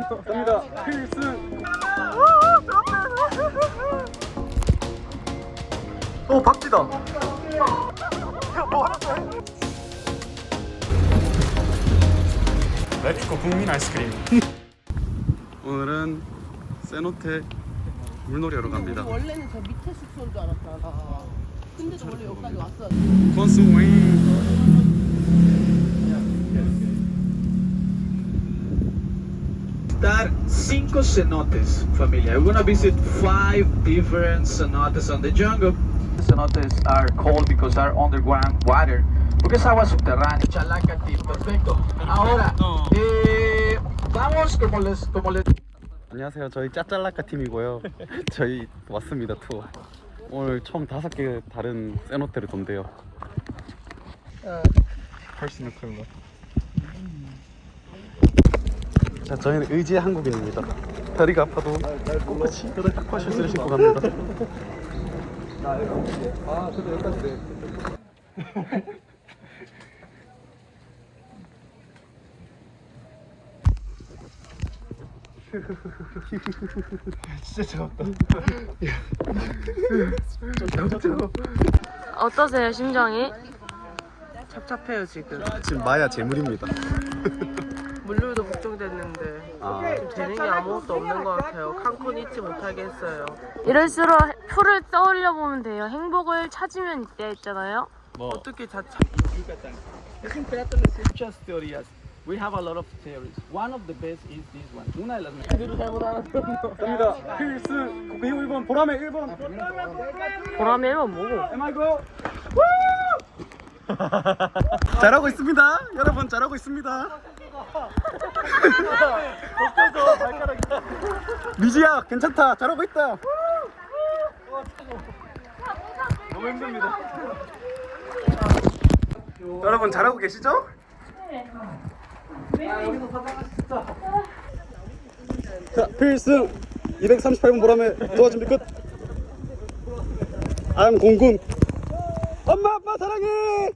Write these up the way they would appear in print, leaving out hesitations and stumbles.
갑니다. 필승. 오 박쥐다. 멕시코 국민 아이스크림. 오늘은 세노테 물놀이 하러 갑니다. 원래는 저 밑에 숙소인 줄 알았잖아. 근데도 원래 여기까지 왔어. 콘스윙. Visitar 5 cenotes, familia. We're gonna visit 5 different cenotes on the jungle. Cenotes are called because are underground water. Porque es agua subterránea. Chalacatí, perfecto. Ahora, vamos como les. 안녕하세요. 저희 짜잘라카 팀이고요. 저희 왔습니다 투어. 오늘 총 5개 다른 세노테를 돈대요. 퍼스널 클럽. 자, 저희는 의지의 한국인입니다. 다리가 아파도 꿋꿋이 슈즈를 신고 갑니다. 아, 근데 여기까지 돼. 진짜 차갑다. 어떠세요, 심정이? 착잡해요 지금. 지금 마야 재물입니다. 물류도 걱정됐는데 아, 지금 되는 게 아무것도 없는 것 같아요. 칸쿤 잊지 못하게 했어요. 이럴수록 표를 떠올려 보면 돼요. 행복을 찾으면 있대 했잖아요. 어떻게 자차? Muchas teorías. We have a lot of theories. One of the best is this one. Una de las 갑니다. 필승. 배우 1번, 보람의 1번. 보람의 1번 뭐고? 에마이고. 잘하고 있습니다. 여러분 잘하고 있습니다. 미지야 괜찮다. 잘하고 있다. 너무 힘듭니다. 여러분 잘하고 계시죠? 자, 필승 238번 보람에 도와준비 끝. I'm 공군. 엄마 아빠 사랑해.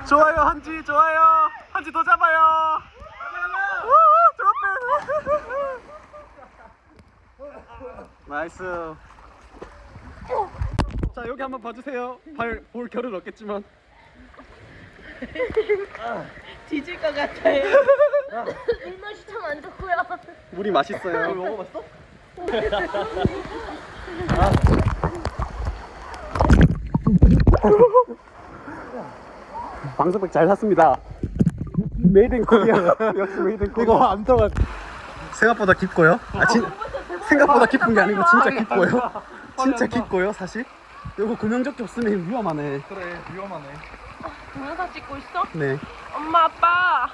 좋아요 한지, 좋아요 한지 더 잡아요. 나이스. 자 여기 한번 봐주세요. 볼 결은 없겠지만 뒤질 것 같아요. 물맛이 참 안 좋고요. 물이 맛있어요. 먹어봤어? 방석백 잘 샀습니다. 메이드 인 코리아. 역시 메이드 인 코리아. 이거 안 들어가. 생각보다 깊고요. 생각보다 깊은 게 아니고 진짜 깊고요. 진짜 깊고요 사실. 이거 구명조끼 없으면 위험하네. 그래, 위험하네. 동영상 찍고 있어? 네. 엄마 아빠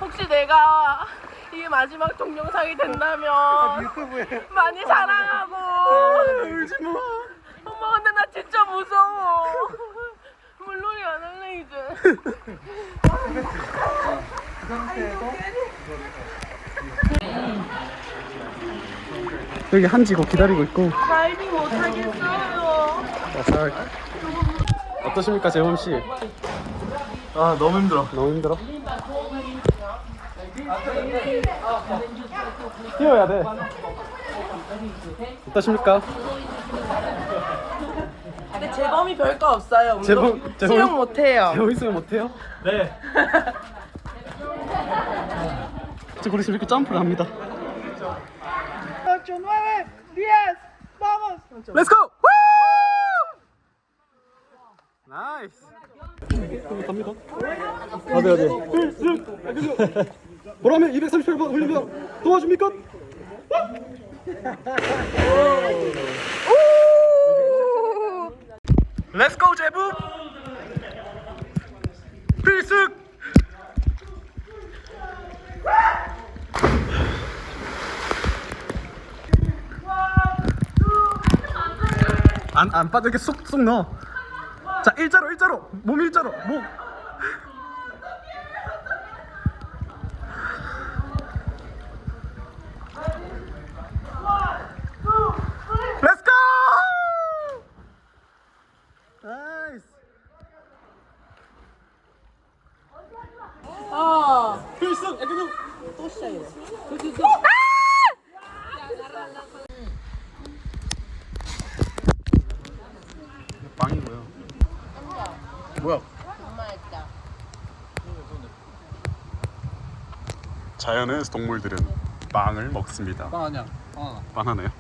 혹시 내가 이게 마지막 동영상이 된다면 유튜브에. 많이 사랑하고. 울지마. 엄마 근데 나 진짜 무서워. 물놀이 안 할래 이제. 여기 한지고 기다리고 있고. 다이빙 못 하겠어요. 어떠십니까 재범 씨? 아, 너무 힘들어. 너무 힘들어? 뛰어야 돼. 어떠십니까? 근데 재범이 별거 없어요. 재범- 수영 못해요. 재범 있으면 못해요? 네. 저 그래서 이렇게 점프를 합니다. Let's go! 나이스. 갑니다. 어디. 보라면 238번 흘리면 도와줍니까? Let's go 제부. 필승. 안 빠져. 이렇게 쏙쏙 넣어. 자, 일자로. 몸 일자로. 몸. Let's go! 나이스. 필승 애교능. 빵이고요. 뭐야? 자연의 동물들은 빵을 먹습니다. 빵 아니야. 바나나요?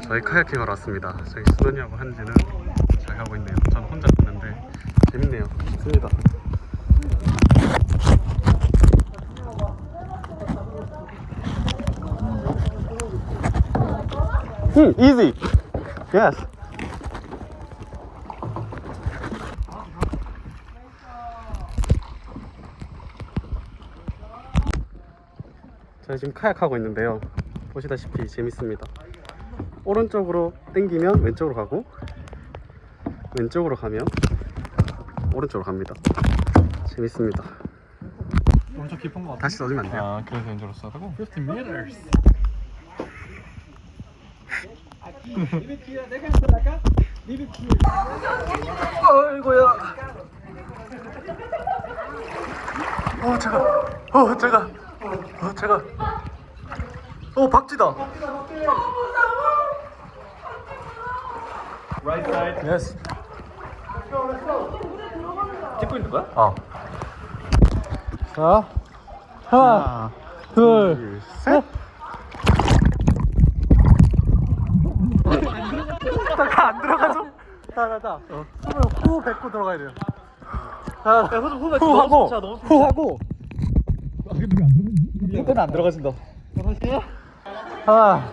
저희 카야킹하러 왔습니다. 저희 수건이하고 한지는 잘 가고 있네요. 전 혼자 갔는데 재밌네요. 좋습니다. easy. Yes. 저희 지금 카약하고 있는데요. 보시다시피 재밌습니다. 오른쪽으로 당기면 왼쪽으로 가고 왼쪽으로 가면 오른쪽으로 갑니다. 재밌습니다. 엄청 깊은 거 같아. 다시 써주면 안 돼요? 아, 그래서 왼쪽으로 써라고? 50 meters. 어이구야. 제가. 박쥐다. Right side. 예스. 찍고 있는 거야? 자, 하나, 둘, 셋. 안 들어가죠? 자. 숨을 후 뱉고 들어가야 돼요. 자, 후하고. 이때는 안 들어가진다. 하나,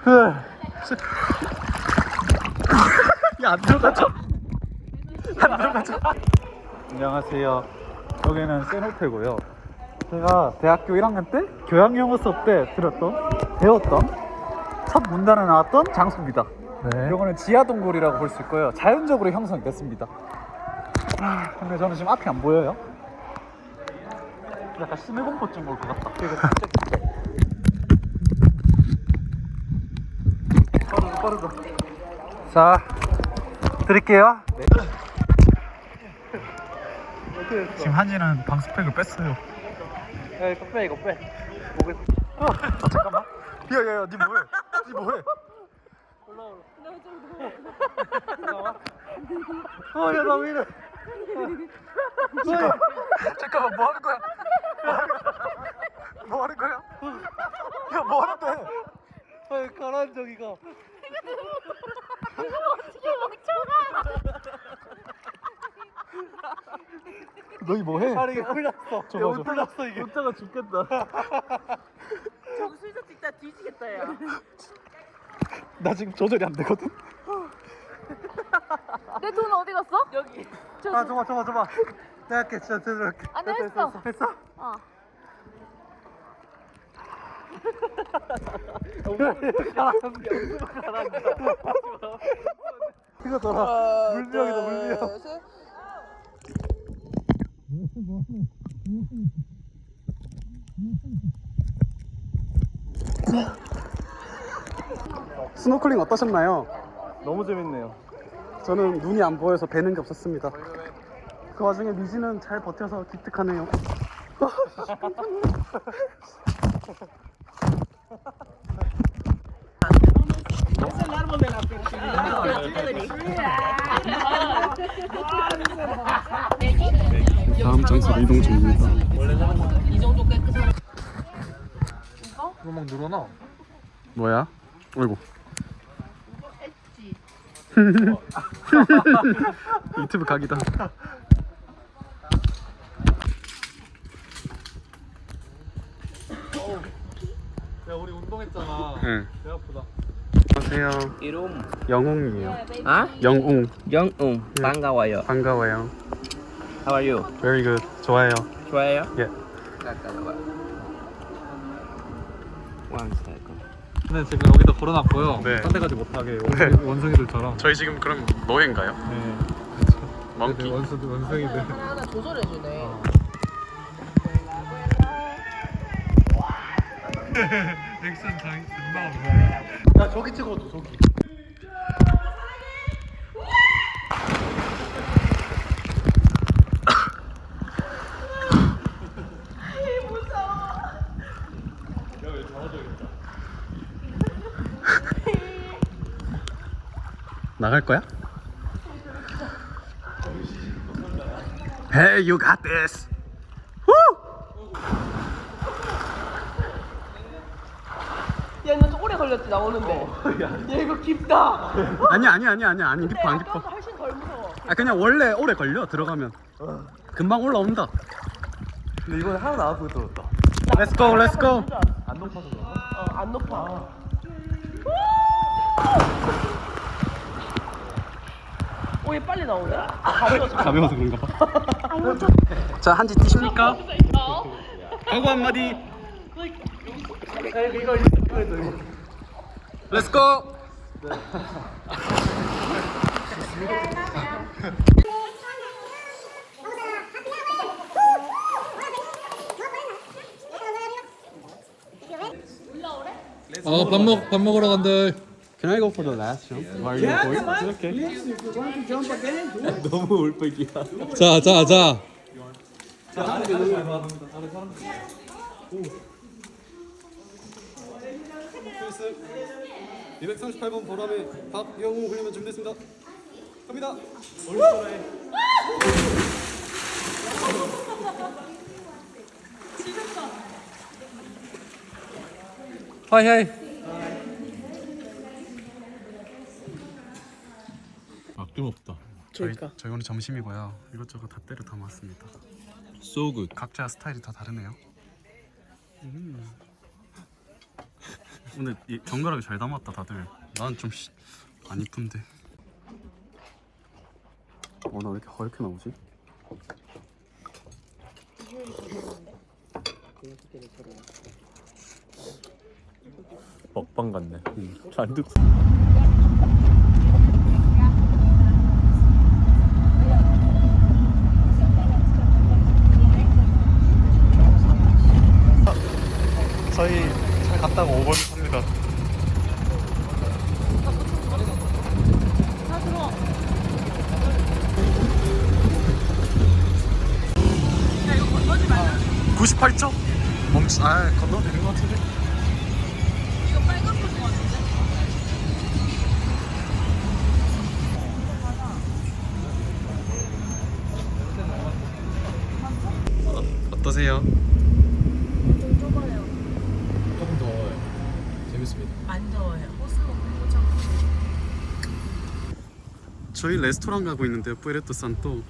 둘, 셋. 안 들어가죠? 안녕하세요. 여기는 세노테고요. 제가 대학교 1학년 때 교양영어 수업 때 배웠던 첫 문단에 나왔던 장소입니다. 네. 이거는 지하동굴이라고 볼 수 있고요. 자연적으로 형성이 됐습니다. 근데 저는 지금 앞이 안 보여요. 약간 심해공포증 올 것 같다. 빠르다. 자, 드릴게요. 네. 지금 한이는 방수팩을 뺐어요. 야, 이거 빼. 잠깐만. 야야야, 니 뭐해? 야, 나 왜 이래? 잠깐만, 뭐 하는 거야? 야, 뭐 하는데? 가라앉아, 이거. 어떻게 멍청아. 너희 뭐해? 이게 풀렸어. 못 풀렸어, 이게. 웃다가 죽겠다. 저거 술사 찍다 뒤지겠다 야. 나 지금 조절이 안 되거든? 내 돈 어디 갔어? 여기. 줘봐. 내가 할게, 진짜 제대로 할게. 안 됐어. 됐어? 어. 이거 더라. 물병이다, 물병. 스노클링 어떠셨나요? 너무 재밌네요. 저는 눈이 안 보여서 뵈는 게 없었습니다. 그 와중에 미지는 잘 버텨서 기특하네요. 다음 장소로 이동 중입니다. 이 정도 깨끗한. 이거 막 늘어나. 뭐야? 어이구. 유튜브 각이다. 야, 우리 운동했잖아. 응. 배 아프다. 안녕하세요. 이름 영웅이에요. 아? 영웅. 영웅 반가워요. 반가워요. How are you? Very good. 좋아해요. 좋아해요? 예. One second. 근데 지금 여기다 걸어놨고요. 네. 딴 데 가지 못하게 네. 원숭이들처럼. 저희 지금 그럼 노예인가요? 네. 멍키. 원숭이들. 하나하나 조절해주네. 액션 장이 금방 없네. 야 저기 찍어도 저기. 나갈 거야? Hey, you got this. 야, 이거 좀 오래 걸렸지 나오는데. 야, 이거 깊다. 아니 깊어 안 깊어. 훨씬 덜 무서워. 아 그냥 원래 오래 걸려 들어가면. 금방 올라온다. 근데 이번에 하나 나와서 들었다. Let's go, let's go. 안 높아서 그런가? 안 높아. 오, 얘 빨리 나오네. 가벼워서. 가벼워서 그런가 봐. 자 한지 뛰십니까? 각오 한마디. Let's go. 밥 먹으러 간다. Can I go for the last jump? While you're going? Okay. 너무 올빼기야. 자. 238번 보람의 박영우 훈련만 준비됐습니다. 갑니다. 하이. 아낌없다. 저희 오늘 점심이고요. 이것저것 다 때려 담았습니다. So good. 각자 스타일이 다 다르네요. 오늘 정갈하게 잘 담았다 다들. 난 좀 안 이쁜데. 나 왜 이렇게 허옇게 나오지? 먹방 같네. 잔뜩. 저희 잘 갔다가 5번 탑니다. 다 들어. 98점? 건너도 되는 것 같은데? 이거 빨간 코드 같은데? 어떠세요? 조금 더워요. 재밌습니다. 안 더워요. 저희 레스토랑 가고 있는데요. 뿌에르토 산토.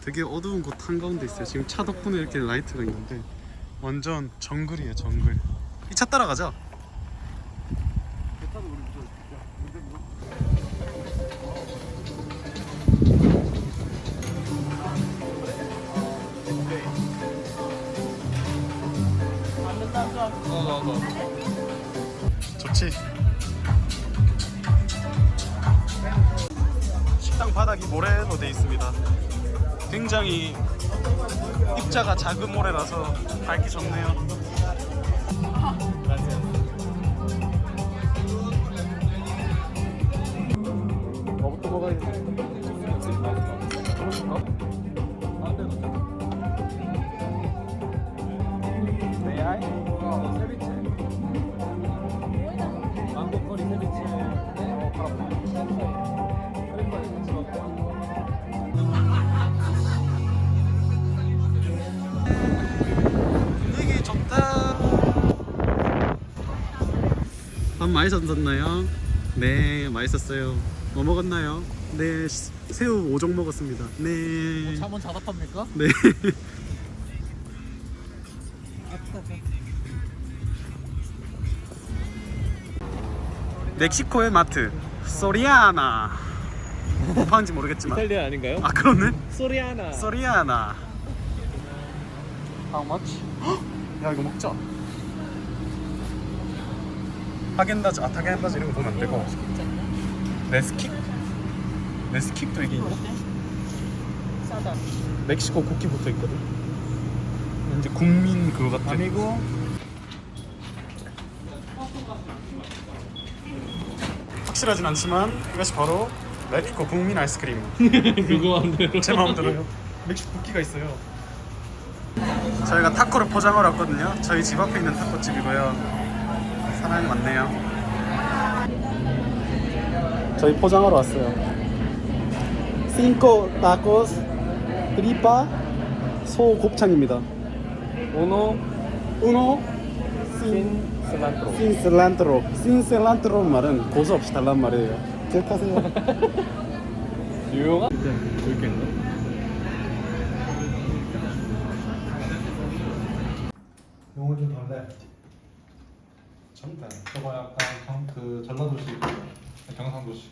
되게 어두운 곳 한가운데 있어요. 지금 차 덕분에 이렇게 라이트가 있는데 완전 정글이에요, 정글. 이 차 따라가자. 좋지. 식당 바닥이 모래로 돼 있습니다. 굉장히 입자가 작은 모래라서 밟기 좋네요. 뭐부터 먹어야지. 분위기 좋다. 밥 많이 드셨나요? 네, 맛있었어요. 뭐 먹었나요? 네, 새우 5종 먹었습니다. 네. 잠은 자답합니까? 네. 멕시코의 마트 소리아나. 뭐 파는지 모르겠지만. 이탈리아 아닌가요? 아 그렇네. 소리아나. 소리아나. How much? 헉! 야 이거 먹자. 하겐다즈, 하겐다즈 이런 거 보면 안 되고. 네스킥? 네스킥도 이게 있네. 싸다. 멕시코 국기 붙어 있거든. 왠지 국민 그거 같아. 아니고. 확실하진 않지만 이것이 바로 멕시코 국민 아이스크림. 그거 안 돼요. 제 마음대로요. 멕시코 국기가 있어요. 저희가 타코를 포장하러 왔거든요. 저희 집 앞에 있는 타코집이고요. 사람이 많네요. 저희 포장하러 왔어요. 5 타코스 트리파 소 곱창입니다. 오노 우노 실란트로. 신실란트로. 신실란트로 말은 고수 없이 달란 말이에요. 기억하세요. 유용한? 이렇게 있나? 용어 좀 달래. 전달. 저거 약간 그 전라도식, 경상도식.